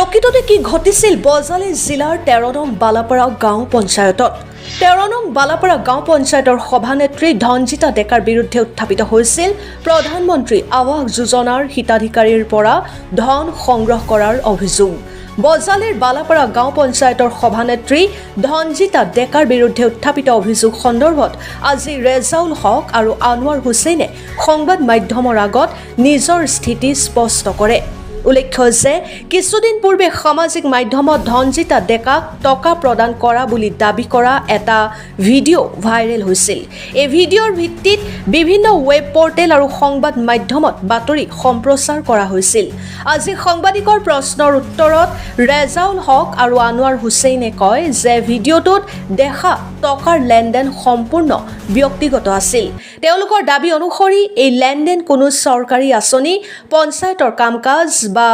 প্ৰকৃততে কি ঘটিছিল বজালী জিলাৰ ১৩ নং বালাপাৰা গাঁও পঞ্চায়তত ১৩ নং বালাপাৰা গাঁও পঞ্চায়তৰ সভানেত্ৰী ধনজিতা ডেকাৰ বিৰুদ্ধে উত্থাপিত হৈছিল প্ৰধানমন্ত্ৰী আৱাস যোজনাৰ হিতাধিকাৰীৰ পৰা ধন সংগ্ৰহ কৰাৰ অভিযোগ। বজালীৰ বালাপাৰা গাঁও পঞ্চায়তৰ সভানেত্ৰী ধনজিতা ডেকাৰ বিৰুদ্ধে উত্থাপিত অভিযোগ সন্দৰ্ভত আজি ৰেজাউল হক আৰু আনোৱাৰ হুছেইনে সংবাদ মাধ্যমৰ আগত নিজৰ স্থিতি স্পষ্ট কৰে। উল্লেখ্য যে কিছুদিন পূৰ্বে সামাজিক মাধ্যমত ধনজিতা ডেকাক টকা প্ৰদান কৰা বুলি দাবী কৰা এটা ভিডিঅ' ভাইৰেল হৈছিল। এই ভিডিঅ'ৰ ভিত্তিত বিভিন্ন ৱেব পৰ্টেল আৰু সংবাদ মাধ্যমত বাতৰি সম্প্ৰচাৰ কৰা হৈছিল। আজি সাংবাদিকৰ প্ৰশ্নৰ উত্তৰত ৰেজাউল হক আৰু আনোৱাৰ হুছেইনে কয় যে ভিডিঅ'টোত দেখা টকাৰ লেনদেন সম্পূৰ্ণ ব্যক্তিগত আছিল। তেওঁলোকৰ দাবী অনুসৰি এই লেনদেন কোনো চৰকাৰী আঁচনি, পঞ্চায়তৰ কাম-কাজ বা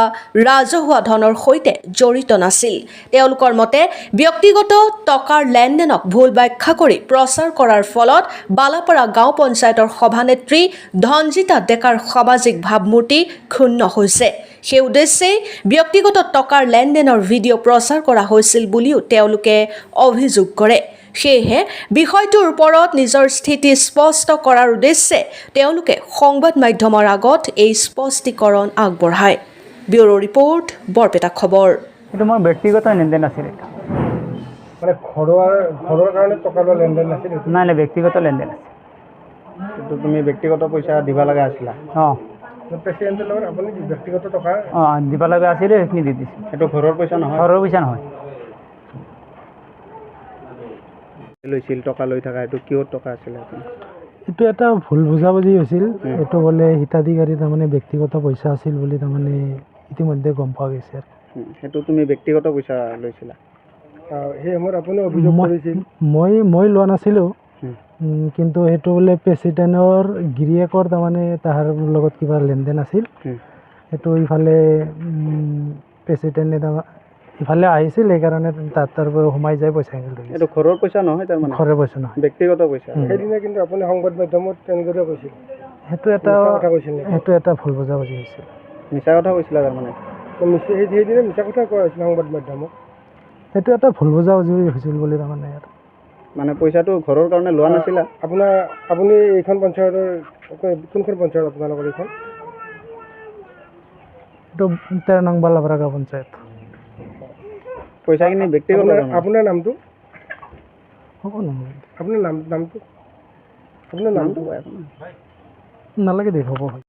ৰাজহুৱা ধনৰ সৈতে জড়িত নাছিল। তেওঁলোকৰ মতে ব্যক্তিগত টকাৰ লেনদেনক ভুল ব্যাখ্যা কৰি প্ৰচাৰ কৰাৰ ফলত বালাপাৰা গাঁও পঞ্চায়তৰ সভানেত্ৰী ধনজিতা ডেকাৰ সামাজিক ভাৱমূৰ্তি ক্ষুণ্ণ হৈছে। সেই উদ্দেশ্যে ব্যক্তিগত টকাৰ লেনদেনৰ ভিডিঅ' প্ৰচাৰ কৰা হৈছিল বুলিও তেওঁলোকে অভিযোগ কৰে। সেয়েহে বিষয়টোৰ ওপৰত নিজৰ স্থিতি স্পষ্ট কৰাৰ উদ্দেশ্যে তেওঁলোকে সংবাদ মাধ্যমৰ আগত এই স্পষ্টীকৰণ আগবঢ়ায়। ব্যুৰো ৰিপৰ্ট, বৰপেটা খবৰ। এইটো মোৰ ব্যক্তিগত লেনদেন আছিল। মানে ঘৰৰ কাৰণে টকা লোৱা লেনদেন নাছিল? নাই নাই, ব্যক্তিগত লেনদেন আছিল। কিন্তু তুমি ব্যক্তিগত পইচা দিব লগা আছিলা? অঁ, প্ৰেচিডেণ্টৰ লগত আপুনি ব্যক্তিগত টকা দিব লগা আছিলে, সেইখিনি দি দিছোঁ। এইটো ঘৰৰ পইচা নহয়? ঘৰৰ পইচা নহয়। লৈছিল টকা লৈ থকা, এইটো কিহৰ টকা আছিলে? এইটো এটা ভুল বুজাবুজি হৈছিল। এইটো বোলে হিতাধিকাৰী তাৰমানে ব্যক্তিগত পইচা আছিল বুলি তাৰমানে ইতিমধ্যে গম পোৱা গৈছে। সেইটো তুমি ব্যক্তিগত পইচা লৈছিলা? সেই সময়ত আপুনি অভিযোগ কৰিছিল? মই লোৱা নাছিলোঁ, কিন্তু সেইটো বোলে প্ৰেচিডেণ্টৰ গিৰিয়েকৰ তাৰমানে তাহাৰ লগত কিবা লেনদেন আছিল। সেইটো ইফালে প্ৰেচিডেণ্টে ইফালে আহিছিল, সেইকাৰণে তাৰ পৰা সোমাই যায় পইচা। এইটো ঘৰৰ পইচা নহয়? তাৰমানে ঘৰৰ পইচা নহয়, ব্যক্তিগত পইচা। সেইদিনা কিন্তু আপুনি সংবাদ মাধ্যমত তেনেদৰে কৈছিল। সেইটো এটা ভুল বুজাবুজি হৈছিল। মিছা কথা কৈছিলা তাৰমানে? সেইদিনা মিছা কথা কোৱা হৈছিল সংবাদ মাধ্যমত? সেইটো এটা ভুল বুজাবুজি হৈছিল বুলি তাৰমানে। মানে পইচাটো ঘৰৰ কাৰণে লোৱা নাছিলা? আপুনি এইখন পঞ্চায়তৰ কোনখন পঞ্চায়ত আপোনালোকৰ এইখন? এইটো ১৩ নং বালাপাৰা গাঁও পঞ্চায়ত। পইচাখিনি ব্যক্তিগত? আপোনাৰ নামটো? হ'ব নহয়, আপোনাৰ নামটো? আপোনাৰ নামটো নালাগে দেই, হ'ব।